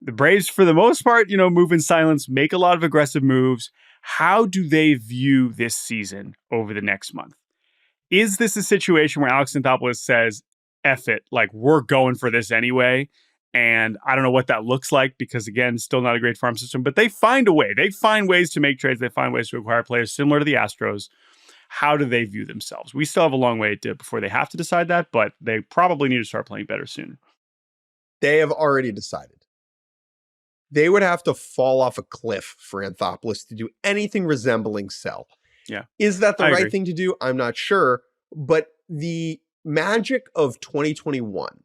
The Braves, for the most part, move in silence, make a lot of aggressive moves. How do they view this season over the next month? Is this a situation where Alex Anthopoulos says, F it, like we're going for this anyway? And I don't know what that looks like because, again, still not a great farm system, but they find a way. They find ways to make trades. They find ways to acquire players similar to the Astros. How do they view themselves? We still have a long way before they have to decide that, but they probably need to start playing better soon. They have already decided. They would have to fall off a cliff for Anthopoulos to do anything resembling sell. Yeah. Is that the I right agree. thing to do? I'm not sure. But the magic of 2021,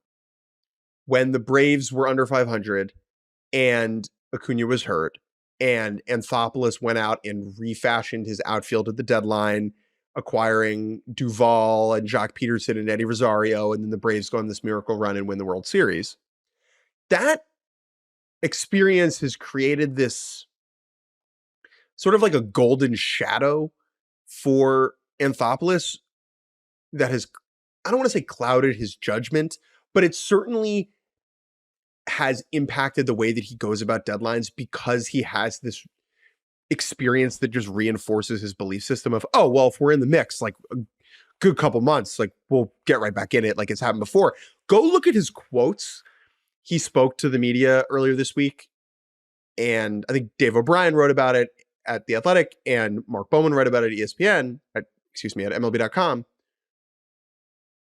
when the Braves were under 500 and Acuna was hurt and Anthopoulos went out and refashioned his outfield at the deadline, acquiring Duvall and Jock Peterson and Eddie Rosario, and then the Braves go on this miracle run and win the World Series. That experience has created this sort of like a golden shadow for Anthopoulos that has, I don't want to say clouded his judgment, but it certainly has impacted the way that he goes about deadlines because he has this experience that just reinforces his belief system of, oh, well, if we're in the mix, like a good couple months, like we'll get right back in it like it's happened before. Go look at his quotes. He spoke to the media earlier this week, and I think Dave O'Brien wrote about it at The Athletic, and Mark Bowman wrote about it at ESPN, at MLB.com.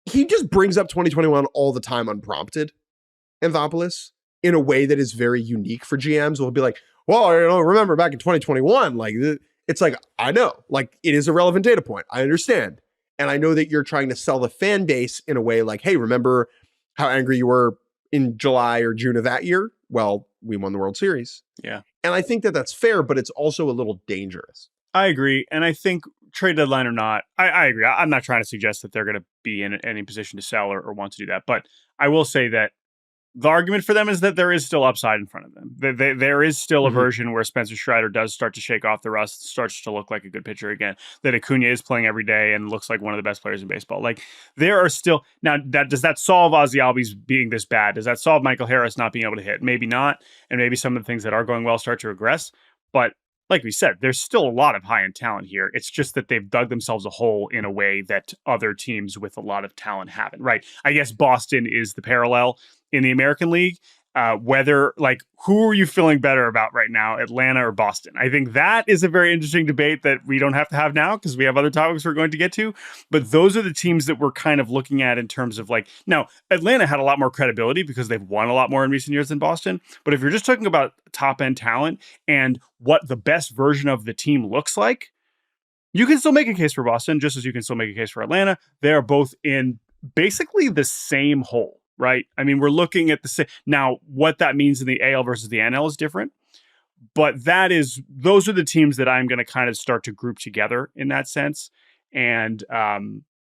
He just brings up 2021 all the time unprompted, Anthopoulos, in a way that is very unique for GMs. We'll be like, well, remember back in 2021, like, it's like, I know, like, it is a relevant data point. I understand. And I know that you're trying to sell the fan base in a way like, hey, remember how angry you were in July or June of that year? Well, we won the World Series. Yeah. And I think that that's fair, but it's also a little dangerous. I agree. And I think trade deadline or not, I agree. I'm not trying to suggest that they're going to be in any position to sell or want to do that. But I will say that the argument for them is that there is still upside in front of them. There is still a version where Spencer Strider does start to shake off the rust, starts to look like a good pitcher again, that Acuna is playing every day and looks like one of the best players in baseball. Like, there are still... Now, does that solve Ozzy Albies being this bad? Does that solve Michael Harris not being able to hit? Maybe not. And maybe some of the things that are going well start to regress. But like we said, there's still a lot of high-end talent here. It's just that they've dug themselves a hole in a way that other teams with a lot of talent haven't, right? I guess Boston is the parallel in the American League. Whether, like, who are you feeling better about right now, Atlanta or Boston? I think that is a very interesting debate that we don't have to have now because we have other topics we're going to get to. But those are the teams that we're kind of looking at in terms of, like, now, Atlanta had a lot more credibility because they've won a lot more in recent years than Boston. But if you're just talking about top-end talent and what the best version of the team looks like, you can still make a case for Boston, just as you can still make a case for Atlanta. They are both in basically the same hole. Right. I mean, we're looking at the same. Now, what that means in the AL versus the NL is different. But those are the teams that I'm going to kind of start to group together in that sense. And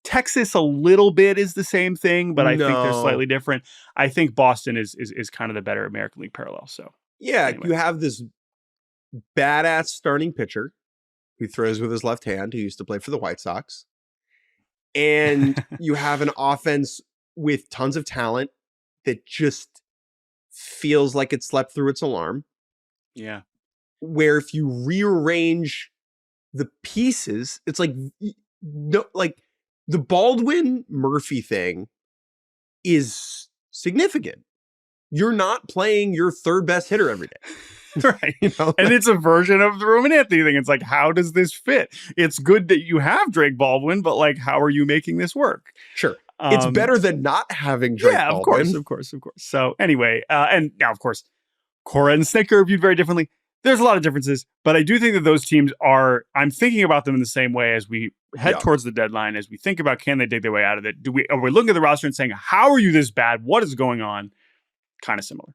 Texas a little bit is the same thing, but I think they're slightly different. I think Boston is kind of the better American League parallel. So, yeah, anyway. You have this badass starting pitcher who throws with his left hand, who used to play for the White Sox. And you have an offense with tons of talent that just feels like it slept through its alarm. Yeah. Where if you rearrange the pieces, it's like, no, like the Baldwin Murphy thing is significant. You're not playing your third best hitter every day. Right. And it's a version of the Roman Anthony thing. It's like, how does this fit? It's good that you have Drake Baldwin, but, like, how are you making this work? Sure. It's better than not having Drake Baldwin. Of course. So anyway, and now, of course, Cora and Snitker are viewed very differently. There's a lot of differences, but I do think that those teams I'm thinking about them in the same way as we head towards the deadline, as we think about, can they dig their way out of it? Are we looking at the roster and saying, how are you this bad? What is going on? Kind of similar.